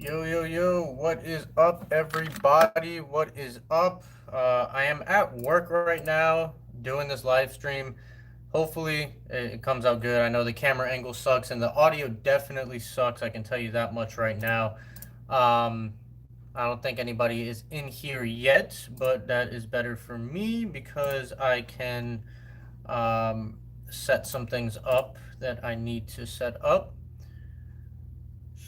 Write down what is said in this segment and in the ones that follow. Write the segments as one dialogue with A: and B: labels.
A: Yo, what is up, everybody? What is up? I am at work right now doing this live stream. Hopefully, it comes out good. I know the camera angle sucks and the audio definitely sucks. I can tell you that much right now. Um, I don't think anybody is in here yet, but that is better for me because I can set some things up that I need to set up.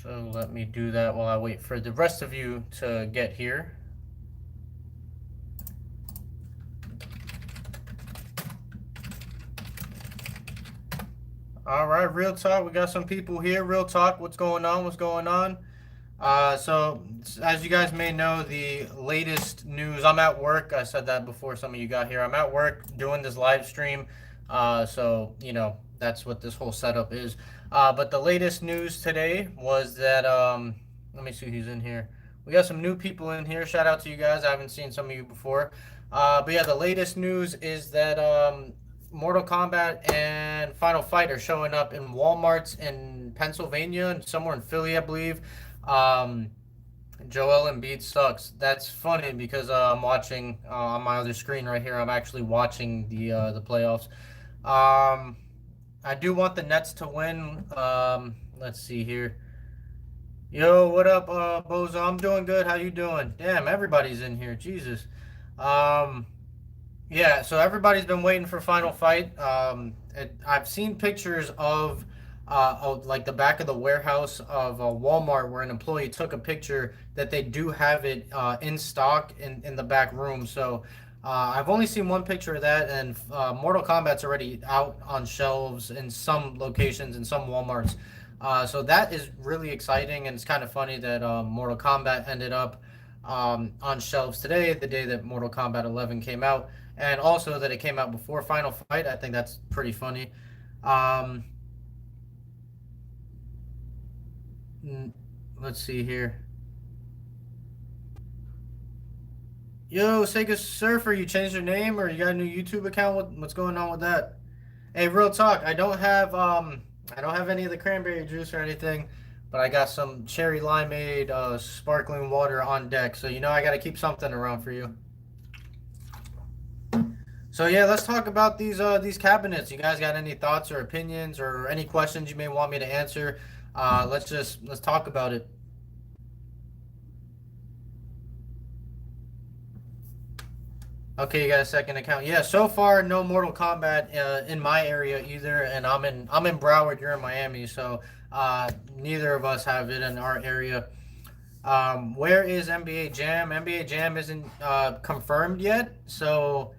A: So let me do that while I wait for the rest of you to get here. All right, real talk. We got some people here. Real talk. What's going on? What's going on? So as you guys may know, the latest news. I'm at work. I said that before some of you got here. I'm at work doing this live stream. So you know that's what this whole setup is. But the latest news today was that let me see who's in here. We got some new people in here. Shout out to you guys. I haven't seen some of you before. But yeah, the latest news is that Mortal Kombat and Final Fight are showing up in Walmarts in Pennsylvania and somewhere in Philly, I believe. Um, Joel Embiid sucks. That's funny because I'm watching on my other screen right here. I'm actually watching the playoffs. Um, I do want the Nets to win. Let's see here. Yo, what up, Bozo? I'm doing good. How you doing? Damn, everybody's in here. Jesus. Um, yeah, so everybody's been waiting for Final Fight. I've seen pictures of like the back of the warehouse of Walmart where an employee took a picture that they do have it in stock in the back room. So I've only seen one picture of that, and Mortal Kombat's already out on shelves in some locations in some Walmarts. So that is really exciting, and it's kind of funny that Mortal Kombat ended up on shelves today, the day that Mortal Kombat 11 came out, and also that it came out before Final Fight. I think that's pretty funny. Um, let's see here. Yo, Sega Surfer, you changed your name or you got a new YouTube account? What's going on with that? Hey, real talk. I don't have any of the cranberry juice or anything, but I got some cherry limeade sparkling water on deck. So you know I got to keep something around for you. So yeah, let's talk about these cabinets. You guys got any thoughts or opinions or any questions you may want me to answer? Let's talk about it. Okay, you got a second account. Yeah, so far no Mortal Kombat in my area either, and I'm in Broward. You're in Miami, so neither of us have it in our area. Where is NBA Jam? NBA Jam isn't confirmed yet, so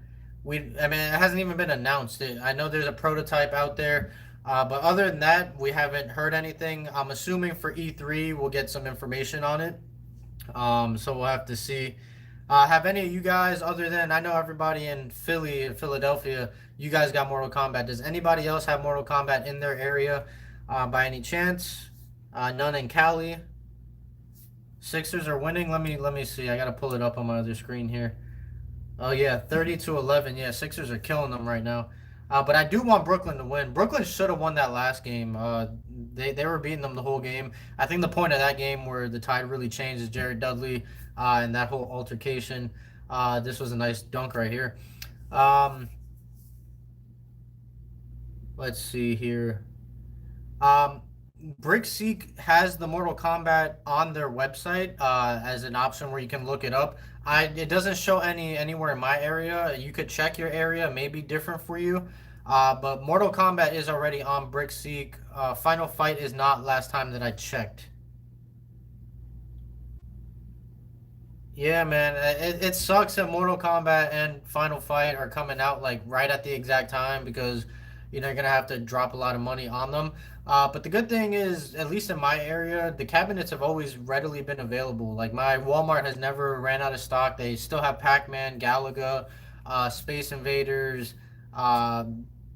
A: I mean, it hasn't even been announced. I know there's a prototype out there, but other than that, we haven't heard anything. I'm assuming for E3 we'll get some information on it. So we'll have to see. Have any of you guys, other than I know everybody in Philly and Philadelphia, you guys got Mortal Kombat. Does anybody else have Mortal Kombat in their area by any chance? None in Cali. Sixers are winning. Let me see. I gotta pull it up on my other screen here. Oh yeah, 30-11. Yeah, Sixers are killing them right now. But I do want Brooklyn to win. Brooklyn should have won that last game. They were beating them the whole game. I think the point of that game where the tide really changed is Jared Dudley and that whole altercation. This was a nice dunk right here. Um, let's see here. Um, Brickseek has the Mortal Kombat on their website as an option where you can look it up. It doesn't show anywhere in my area. You could check your area, may be different for you. But Mortal Kombat is already on Brickseek. Final Fight is not last time that I checked. Yeah, man, it sucks that Mortal Kombat and Final Fight are coming out like right at the exact time because you're gonna have to drop a lot of money on them. But the good thing is, at least in my area, the cabinets have always readily been available. Like my Walmart has never ran out of stock. They still have Pac-Man, Galaga, Space Invaders, uh,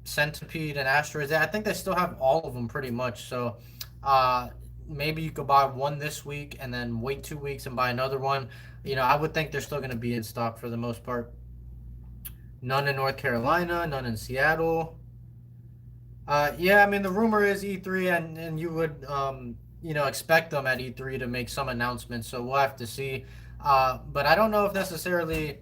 A: Centipede, and Asteroids. I think they still have all of them pretty much. So uh, maybe you could buy one this week and then wait 2 weeks and buy another one. I would think they're still going to be in stock for the most part. None in North Carolina, none in Seattle. Yeah, I mean the rumor is E3, and you would expect them at E3 to make some announcements. So we'll have to see. But I don't know if necessarily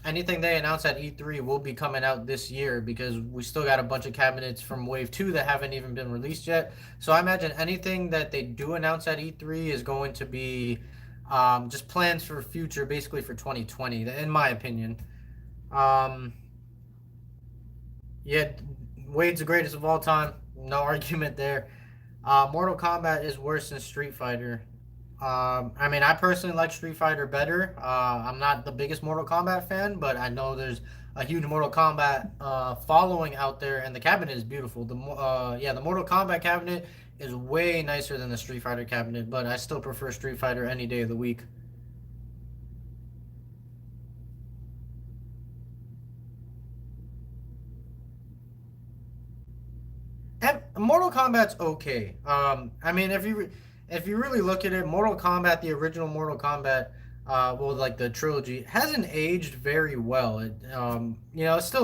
A: anything they announce at E3 will be coming out this year because we still got a bunch of cabinets from Wave 2 that haven't even been released yet. So I imagine anything that they do announce at E3 is going to be just plans for future, basically for 2020, in my opinion. Um, yeah, Wade's the greatest of all time. No argument there. Mortal Kombat is worse than Street Fighter. I mean, I personally like Street Fighter better. I'm not the biggest Mortal Kombat fan, but I know there's a huge Mortal Kombat following out there, and the cabinet is beautiful. The Mortal Kombat cabinet is way nicer than the Street Fighter cabinet, but I still prefer Street Fighter any day of the week. And Mortal Kombat's okay. I mean, if you really look at it, Mortal Kombat, the original Mortal Kombat, well, like the trilogy, hasn't aged very well. It's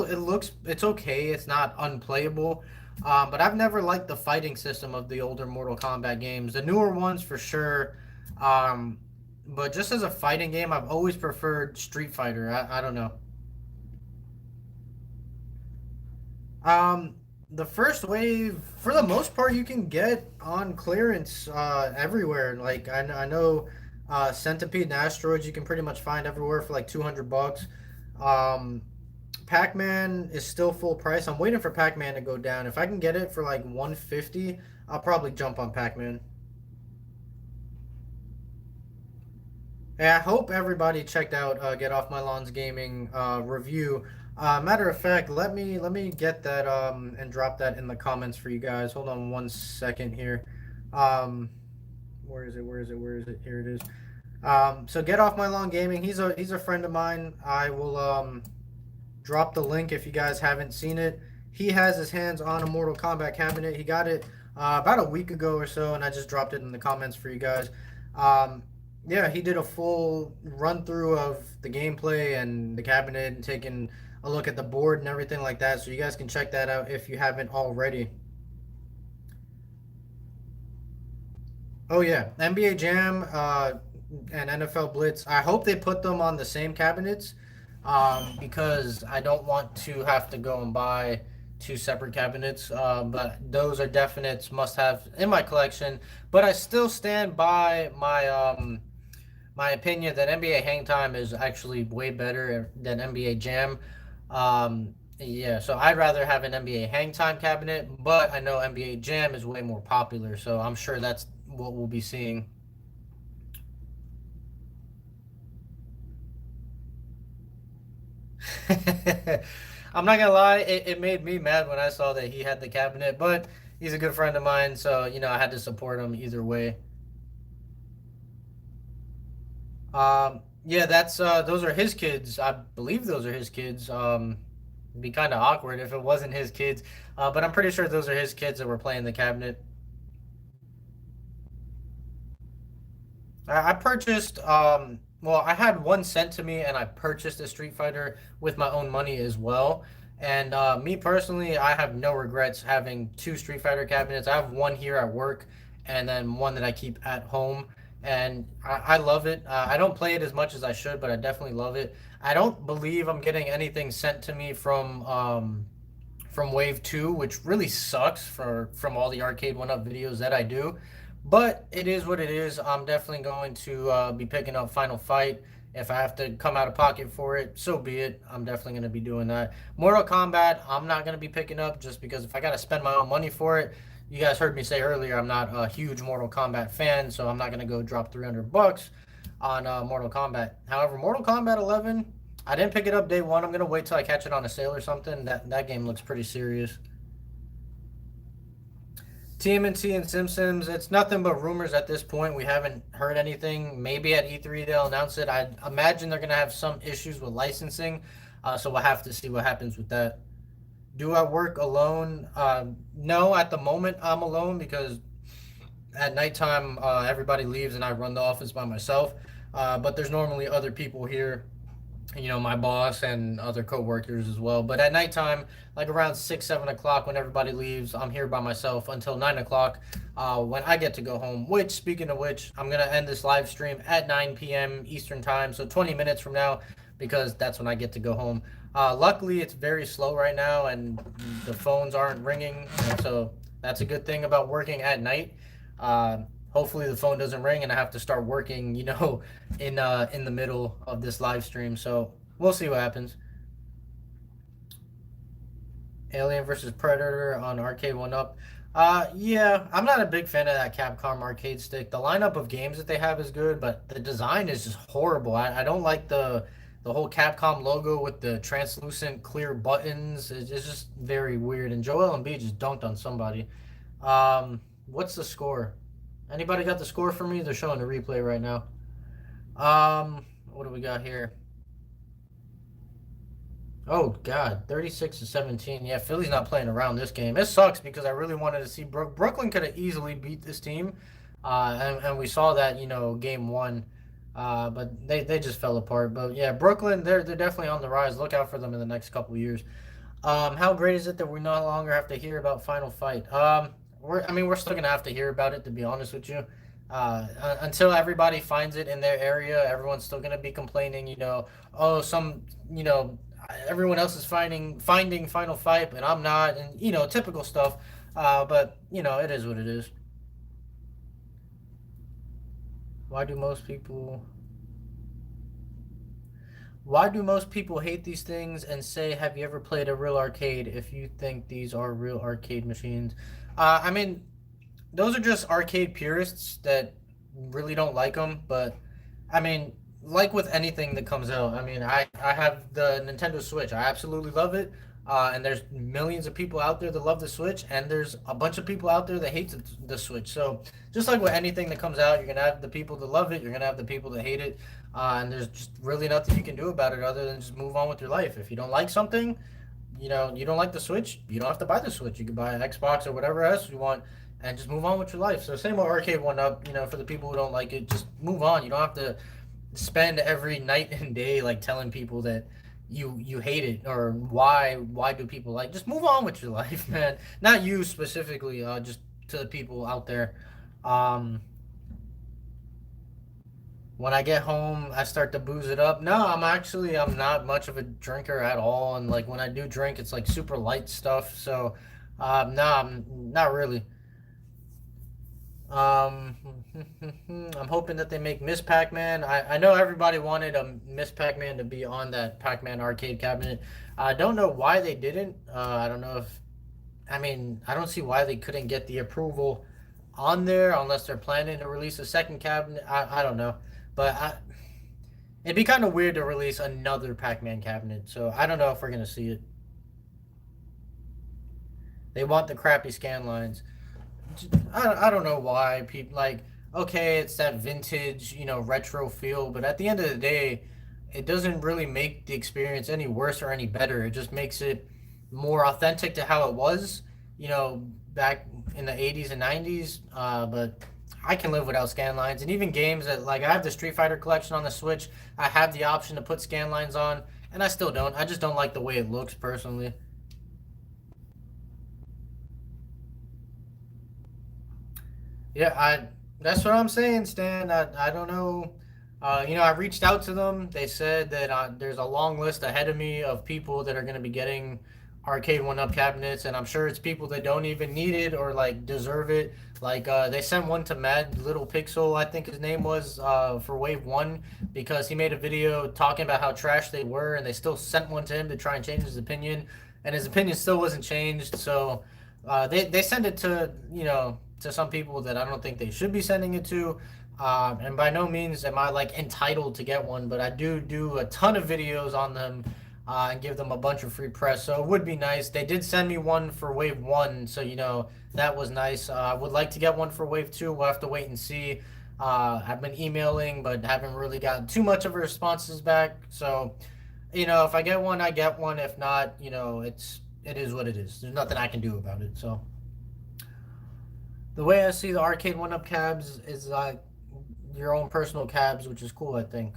A: okay. It's not unplayable. But I've never liked the fighting system of the older Mortal Kombat games. The newer ones, for sure. Um, but just as a fighting game, I've always preferred Street Fighter. I don't know. Um, the first wave, for the most part, you can get on clearance everywhere. Like I know, Centipede and Asteroids you can pretty much find everywhere for like 200 bucks. Um, Pac-Man is still full price. I'm waiting for Pac-Man to go down. If I can get it for like 150, I'll probably jump on Pac-Man. Hey, I hope everybody checked out Get Off My Lawn's gaming review. Matter of fact, let me get that and drop that in the comments for you guys. Hold on one second here. Um, where is it? Where is it? Where is it? Here it is. So Get Off My Lawn Gaming. He's a friend of mine. I will drop the link if you guys haven't seen it. He has his hands on a Mortal Kombat cabinet. He got it about a week ago or so, and I just dropped it in the comments for you guys. Um, yeah, he did a full run through of the gameplay and the cabinet and taking a look at the board and everything like that. So you guys can check that out if you haven't already. Oh yeah, NBA Jam and NFL Blitz. I hope they put them on the same cabinets, because I don't want to have to go and buy two separate cabinets. But those are definite must-have in my collection. But I still stand by my opinion that NBA Hang Time is actually way better than NBA Jam. Yeah, so I'd rather have an NBA Hang Time cabinet, but I know NBA Jam is way more popular, so I'm sure that's what we'll be seeing. I'm not gonna lie, it made me mad when I saw that he had the cabinet, but he's a good friend of mine, so I had to support him either way. Yeah, that's those are his kids. I believe those are his kids. It'd be kind of awkward if it wasn't his kids, but I'm pretty sure those are his kids that were playing the cabinet. I purchased well, I had one sent to me and I purchased a Street Fighter with my own money as well. And me personally, I have no regrets having two Street Fighter cabinets. I have one here at work and then one that I keep at home. And I love it. I don't play it as much as I should, but I definitely love it. I don't believe I'm getting anything sent to me from Wave 2, which really sucks from all the Arcade1Up videos that I do. But it is what it is. I'm definitely going to be picking up Final Fight. If I have to come out of pocket for it, so be it. I'm definitely going to be doing that. Mortal Kombat, I'm not going to be picking up just because if I got to spend my own money for it, you guys heard me say earlier, I'm not a huge Mortal Kombat fan, so I'm not going to go drop 300 bucks on Mortal Kombat. However, Mortal Kombat 11, I didn't pick it up day one. I'm going to wait till I catch it on a sale or something. That game looks pretty serious. TMNT and Simpsons, it's nothing but rumors at this point. We haven't heard anything. Maybe at E3 they'll announce it. I imagine they're going to have some issues with licensing, so we'll have to see what happens with that. Do I work alone? No, at the moment I'm alone because at nighttime everybody leaves and I run the office by myself. But there's normally other people here my boss and other coworkers as well. But at nighttime, like around 6, 7 o'clock, when everybody leaves, I'm here by myself until 9 o'clock, when I get to go home. Which, speaking of which, I'm gonna end this live stream at 9 p.m. Eastern time, so 20 minutes from now, because that's when I get to go home. Luckily, it's very slow right now, and the phones aren't ringing, so that's a good thing about working at night. Uh, Hopefully the phone doesn't ring and I have to start working, in the middle of this live stream. So we'll see what happens. Alien versus Predator on Arcade1Up. Yeah, I'm not a big fan of that Capcom arcade stick. The lineup of games that they have is good, but the design is just horrible. I don't like the whole Capcom logo with the translucent clear buttons. It's just very weird. And Joel Embiid just dunked on somebody. What's the score? Anybody got the score for me? They're showing the replay right now. What do we got here? Oh God, 36-17. Yeah, Philly's not playing around this game. It sucks because I really wanted to see Brooklyn could have easily beat this team, and we saw that game one, but they just fell apart. But yeah, Brooklyn they're definitely on the rise. Look out for them in the next couple of years. How great is it that we no longer have to hear about Final Fight? We're still gonna have to hear about it, to be honest with you. Until everybody finds it in their area, everyone's still gonna be complaining. Oh, everyone else is finding Final Fight, but I'm not, and typical stuff. But it is what it is. Why do most people? Why do most people hate these things and say, "Have you ever played a real arcade?" If you think these are real arcade machines, I mean, those are just arcade purists that really don't like them. But I mean, like with anything that comes out, I mean, I have the Nintendo Switch. I absolutely love it. And there's millions of people out there that love the Switch, and there's a bunch of people out there that hate the Switch. So just like with anything that comes out, you're gonna have the people that love it, you're gonna have the people that hate it, and there's just really nothing you can do about it other than just move on with your life. If you don't like something, you don't like the Switch, you don't have to buy the Switch. You can buy an Xbox or whatever else you want, and just move on with your life. So same with Arcade1Up. For the people who don't like it, just move on. You don't have to spend every night and day like telling people that you hate it, or why do people like. Just move on with your life, man. Not you specifically, just to the people out there. Um, when I get home, I start to booze it up. No, I'm not much of a drinker at all, and like when I do drink, it's like super light stuff. So, no, I'm not really. Um, I'm hoping that they make Miss Pac-Man. I know everybody wanted Miss Pac-Man to be on that Pac-Man arcade cabinet. I don't know why they didn't. I don't know if, I mean, I don't see why they couldn't get the approval on there unless they're planning to release a second cabinet. I don't know. But it'd be kind of weird to release another Pac-Man cabinet. So I don't know if we're going to see it. They want the crappy scan lines. I don't know why people like, okay, it's that vintage retro feel, but at the end of the day it doesn't really make the experience any worse or any better. It just makes it more authentic to how it was back in the 80s and 90s. But I can live without scan lines, and even games that, like, I have the Street Fighter collection on the Switch. I have the option to put scan lines on, and I still don't. I just don't like the way it looks personally. Yeah, that's what I'm saying, Stan. I don't know. I reached out to them. They said that there's a long list ahead of me of people that are going to be getting Arcade1Up cabinets, and I'm sure it's people that don't even need it or like deserve it. Like they sent one to Mad Little Pixel, I think his name was, for Wave One, because he made a video talking about how trash they were, and they still sent one to him to try and change his opinion, and his opinion still wasn't changed. So they send it to some people that I don't think they should be sending it to. And by no means am I like entitled to get one, but I do a ton of videos on them, and give them a bunch of free press. So it would be nice. They did send me one for Wave 1, so that was nice. I would like to get one for Wave 2. We'll have to wait and see. I've been emailing, but haven't really gotten too much of a responses back. So, if I get one, I get one. If not, it is what it is. There's nothing I can do about it. So the way I see the Arcade1Up cabs is like your own personal cabs, which is cool, I think.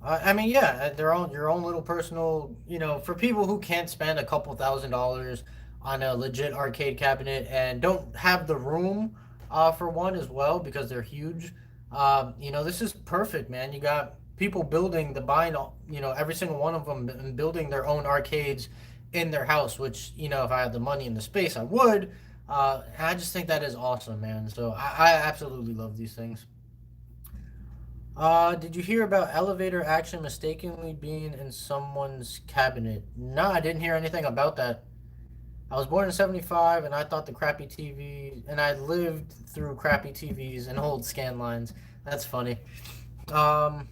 A: I mean, yeah, their own your own little personal, for people who can't spend a couple $1,000s on a legit arcade cabinet and don't have the room for one as well because they're huge. This is perfect, man. You got people building the buying, every single one of them and building their own arcades in their house, which, if I had the money and the space, I would. And I just think that is awesome, man. So I absolutely love these things. Did you hear about elevator action mistakenly being in someone's cabinet? No, I didn't hear anything about that. I was born in 75 and I thought the crappy TV, and I lived through crappy TVs and old scan lines. That's funny. Um,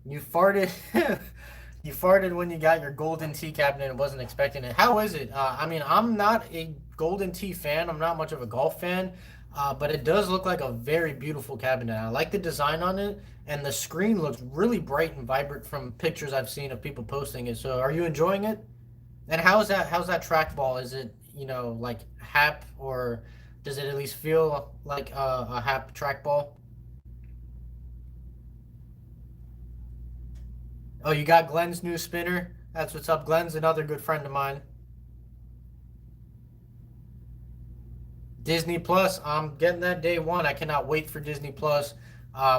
A: you farted. You farted when you got your golden tea cabinet and wasn't expecting it. How is it? I mean, I'm not a golden tea fan. I'm not much of a golf fan, but it does look like a very beautiful cabinet. I like the design on it, and the screen looks really bright and vibrant from pictures I've seen of people posting it. So, are you enjoying it? And how's that trackball? Is it like hap, or does it at least feel like a hap trackball? Oh, you got Glenn's new spinner. That's what's up. Glenn's another good friend of mine. Disney Plus. I'm getting that day one. I cannot wait for Disney Plus,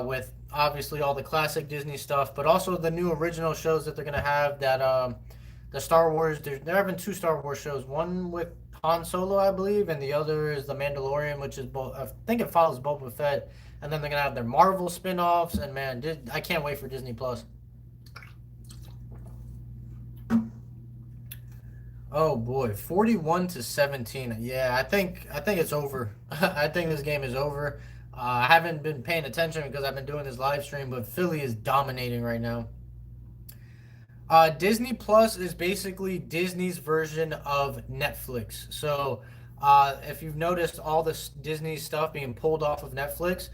A: with obviously all the classic Disney stuff, but also the new original shows that they're gonna have. That the Star Wars. There have been two Star Wars shows. One with Han Solo, I believe, and the other is the Mandalorian, which is both. I think it follows Boba Fett, and then they're gonna have their Marvel spin-offs. And man, I can't wait for Disney Plus. Oh boy, 41 to 17. Yeah, I think it's over. I think this game is over. I haven't been paying attention because I've been doing this live stream, but Philly is dominating right now. Disney Plus is basically Disney's version of Netflix. So, if you've noticed all this Disney stuff being pulled off of Netflix,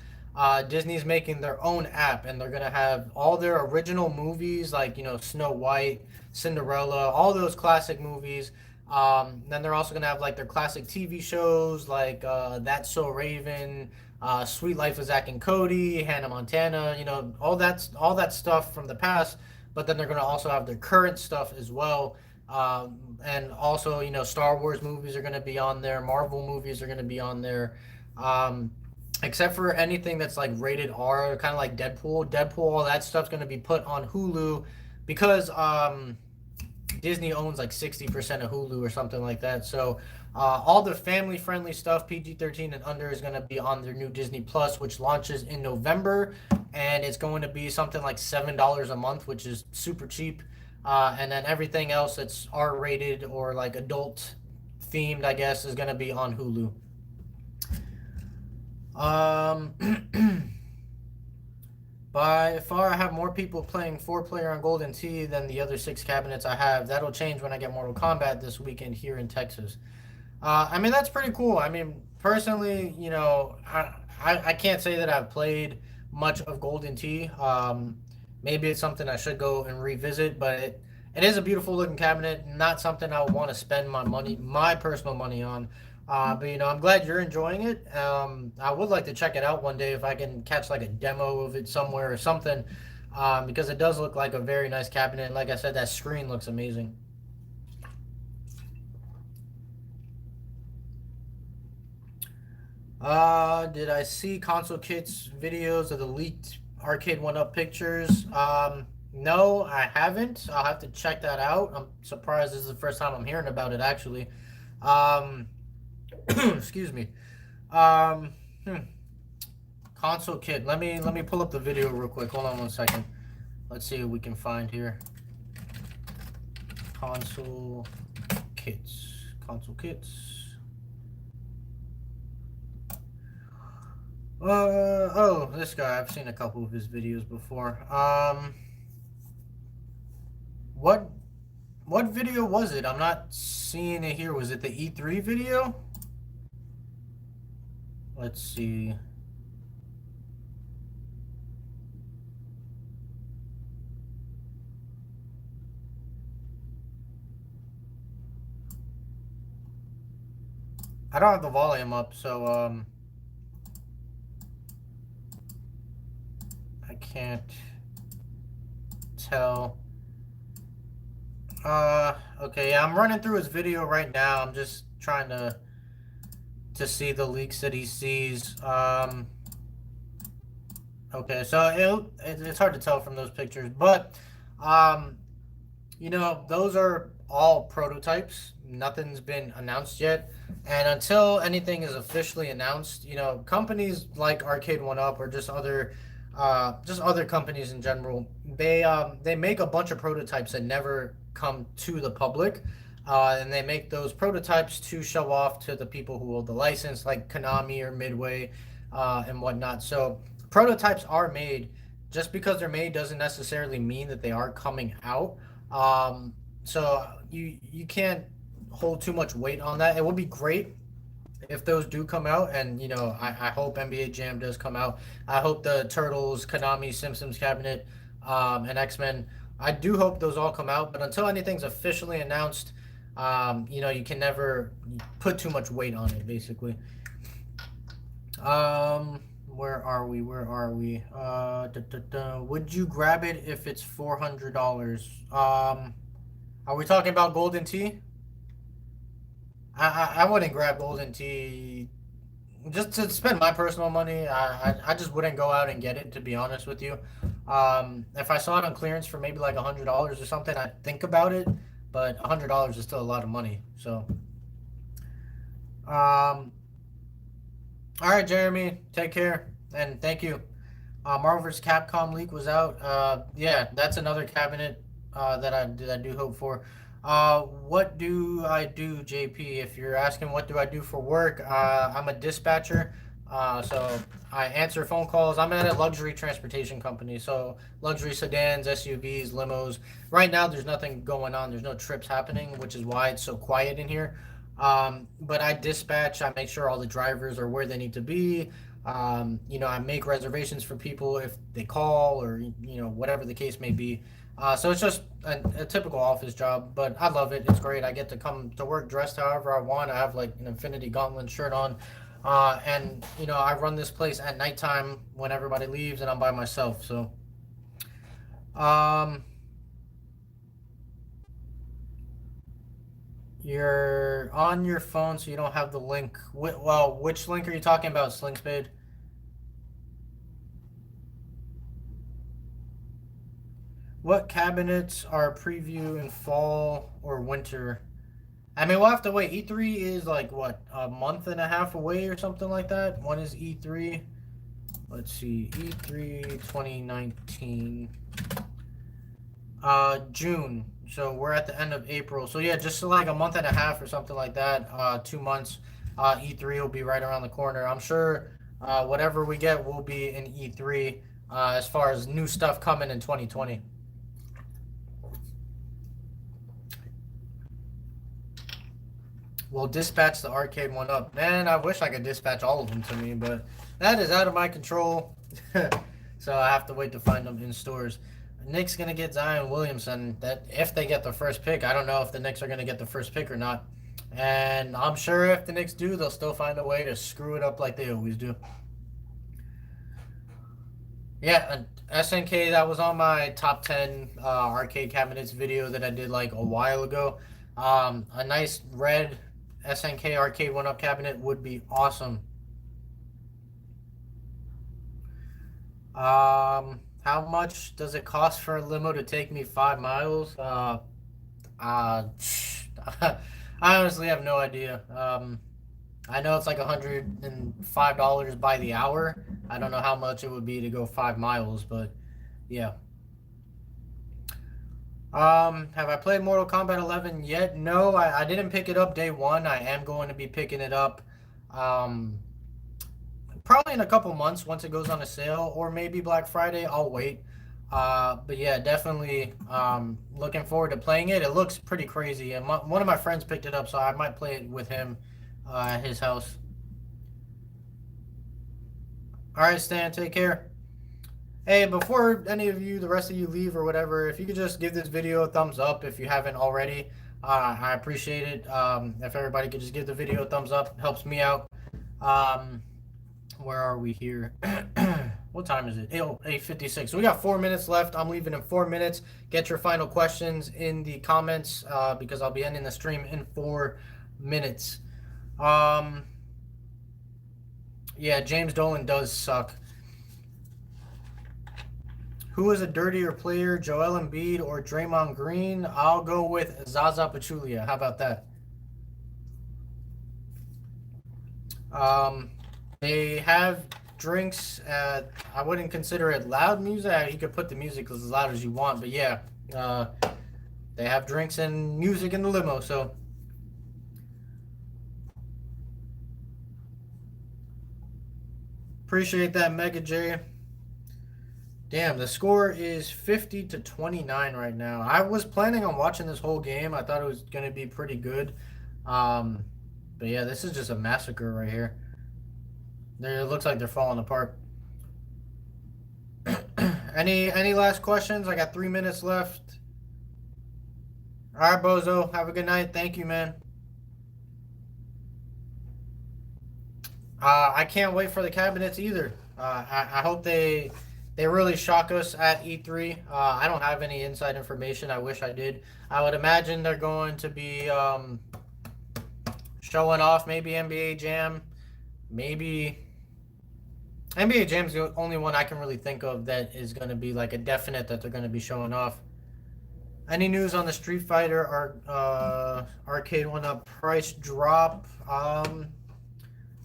A: Disney's making their own app, and they're gonna have all their original movies, like Snow White, Cinderella, all those classic movies. Then they're also gonna have like their classic TV shows, like That's So Raven, Sweet Life of Zack and Cody, Hannah Montana. All that stuff from the past, but then they're going to also have their current stuff as well. And also, Star Wars movies are going to be on there, Marvel movies are going to be on there. Um, Except for anything that's like rated R, kind of like Deadpool. Deadpool, all that stuff's going to be put on Hulu because Disney owns like 60% of Hulu or something like that. So all the family friendly stuff, PG-13 and under, is going to be on their new Disney Plus, which launches in November. And it's going to be something like $7 a month, which is super cheap. And then everything else that's R rated or like adult themed, I guess, is going to be on Hulu. Um, By far, I have more people playing four-player on Golden Tee than the other six cabinets I have. That'll change when I get Mortal Kombat this weekend here in Texas. I mean, that's pretty cool. I mean, personally, I can't say that I've played much of Golden Tee. Maybe it's something I should go and revisit, but it is a beautiful looking cabinet. Not something I would want to spend my personal money on. But I'm glad you're enjoying it. I would like to check it out one day if I can catch like a demo of it somewhere or something, because it does look like a very nice cabinet. And like I said, that screen looks amazing. Did I see Console Kit's videos of the leaked Arcade1Up pictures? No, I haven't. I'll have to check that out. I'm surprised this is the first time I'm hearing about it, actually. Um, excuse me. Um, hmm. Console Kit. Let me pull up the video real quick. Hold on one second. Let's see what we can find here. Console Kits. Console Kits. Oh, this guy. I've seen a couple of his videos before. What what video was it? I'm not seeing it here. Was it the E3 video? Let's see. I don't have the volume up, so I can't tell. Okay, yeah, I'm running through his video right now. I'm just trying to see the leaks that he sees. Okay, so it's hard to tell from those pictures, but um, those are all prototypes. Nothing's been announced yet. And until anything is officially announced, companies like Arcade1Up or just other companies in general, they make a bunch of prototypes that never come to the public. And they make those prototypes to show off to the people who hold the license, like Konami or Midway, and whatnot. So prototypes are made. Just because they're made doesn't necessarily mean that they are coming out. So you can't hold too much weight on that. It would be great if those do come out, and I hope NBA Jam does come out. I hope the Turtles, Konami, Simpsons Cabinet, and X-Men. I do hope those all come out, but until anything's officially announced, you can never put too much weight on it, basically. Where are we? Would you grab it if it's $400? Are we talking about Golden Tee? I wouldn't grab Golden Tee just to spend my personal money. I just wouldn't go out and get it, to be honest with you. If I saw it on clearance for maybe like $100 or something, I'd think about it. But $100 is still a lot of money. So, all right, Jeremy, take care and thank you. Marvel vs. Capcom leak was out. Yeah, that's another cabinet that I do hope for. What do I do, JP? If you're asking what do I do for work, I'm a dispatcher. So I answer phone calls. I'm at a luxury transportation company, so luxury sedans, SUVs, limos. Right now, there's nothing going on. There's no trips happening, which is why it's so quiet in here. But I dispatch. I make sure all the drivers are where they need to be. I make reservations for people if they call or whatever the case may be. So it's just a typical office job, but I love it. It's great. I get to come to work dressed however I want. I have like an Infinity Gauntlet shirt on. And I run this place at nighttime when everybody leaves and I'm by myself. So, you're on your phone, so you don't have the link. Well, which link are you talking about, Sling Spade? What cabinets are preview in fall or winter? I mean, we'll have to wait. E3 is like what, a month and a half away or something like that. When is E3? Let's see, E3 2019. June. So we're at the end of April. So yeah, just like a month and a half or something like that. 2 months. E3 will be right around the corner. I'm sure whatever we get will be in E3 as far as new stuff coming in 2020. We'll dispatch the Arcade1Up. Man, I wish I could dispatch all of them to me, but that is out of my control. So I have to wait to find them in stores. Knicks going to get Zion Williamson. That if they get the first pick. I don't know if the Knicks are going to get the first pick or not. And I'm sure if the Knicks do, they'll still find a way to screw it up like they always do. Yeah, SNK, that was on my top 10 arcade cabinets video that I did like a while ago. A nice red SNK Arcade1Up cabinet would be awesome. How much does it cost for a limo to take me 5 miles? I honestly have no idea. I know it's like $105 by the hour. I don't know how much it would be to go 5 miles, but yeah. Have I played Mortal Kombat 11 yet? No, I didn't pick it up day one. I am going to be picking it up probably in a couple months once it goes on a sale, or maybe Black Friday. I'll wait. But yeah, definitely looking forward to playing it. It looks pretty crazy, and one of my friends picked it up, so I might play it with him at his house. All right, Stan, take care. Hey, before any of you, the rest of you leave or whatever, if you could just give this video a thumbs up if you haven't already. I appreciate it. If everybody could just give the video a thumbs up, it helps me out. Where are we here? What time is it? 8:56. So we got 4 minutes left. I'm leaving in 4 minutes. Get your final questions in the comments because I'll be ending the stream in 4 minutes. Yeah, James Dolan does suck. Who is a dirtier player, Joel Embiid or Draymond Green? I'll go with Zaza Pachulia. How about that? They have drinks at, I wouldn't consider it loud music. You could put the music as loud as you want, but yeah, they have drinks and music in the limo, so. Appreciate that, Mega J. Damn, the score is 50-29 right now. I was planning on watching this whole game. I thought it was going to be pretty good. But yeah, this is just a massacre right here. It looks like they're falling apart. Any last questions? I got 3 minutes left. All right, Bozo. Have a good night. Thank you, man. I can't wait for the cabinets either. I hope they really shock us at E3. I don't have any inside information. I wish I did. I would imagine they're going to be showing off maybe NBA Jam. Maybe NBA Jam's the only one I can really think of that is going to be like a definite that they're going to be showing off. Any news on the Street Fighter Arcade1Up price drop?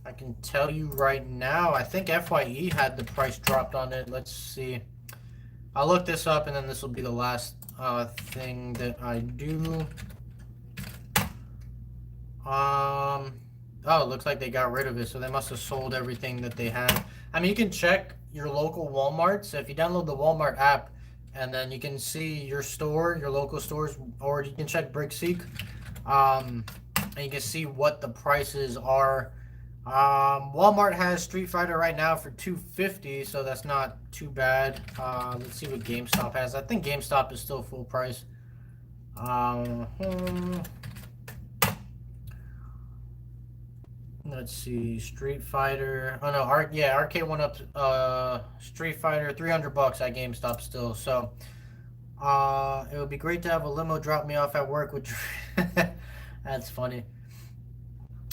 A: I can tell you right now, I think FYE had the price dropped on it. Let's see. I'll look this up, and then this will be the last thing that I do. Oh, it looks like they got rid of it, so they must have sold everything that they had. I mean, you can check your local Walmart. So if you download the Walmart app, and then you can see your store, your local stores, or you can check BrickSeek, and you can see what the prices are. Walmart has Street Fighter right now for $250, so that's not too bad. Let's see what GameStop has. I think GameStop is still full price. Let's see, Street Fighter. Oh no, Arcade1Up. Street Fighter, $300 at GameStop still. So, it would be great to have a limo drop me off at work. Which that's funny.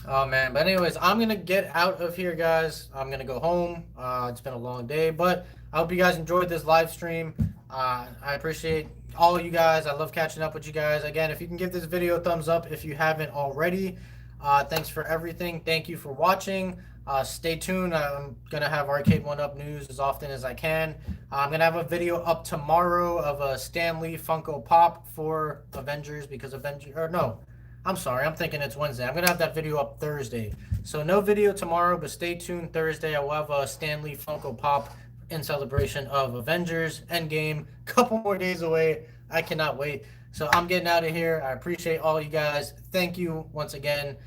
A: Oh man, but anyways, I'm gonna get out of here, guys. I'm gonna go home. It's been a long day, but I hope you guys enjoyed this live stream. I appreciate all of you guys. I love catching up with you guys. Again, if you can give this video a thumbs up if you haven't already. Thanks for everything. Thank you for watching. Stay tuned. I'm gonna have Arcade1Up news as often as I can. I'm gonna have a video up tomorrow of a Stan Lee Funko Pop for Avengers because I'm sorry, I'm thinking it's Wednesday. I'm going to have that video up Thursday. So no video tomorrow, but stay tuned. Thursday, I will have a Stan Lee Funko Pop in celebration of Avengers Endgame. Couple more days away. I cannot wait. So I'm getting out of here. I appreciate all you guys. Thank you once again.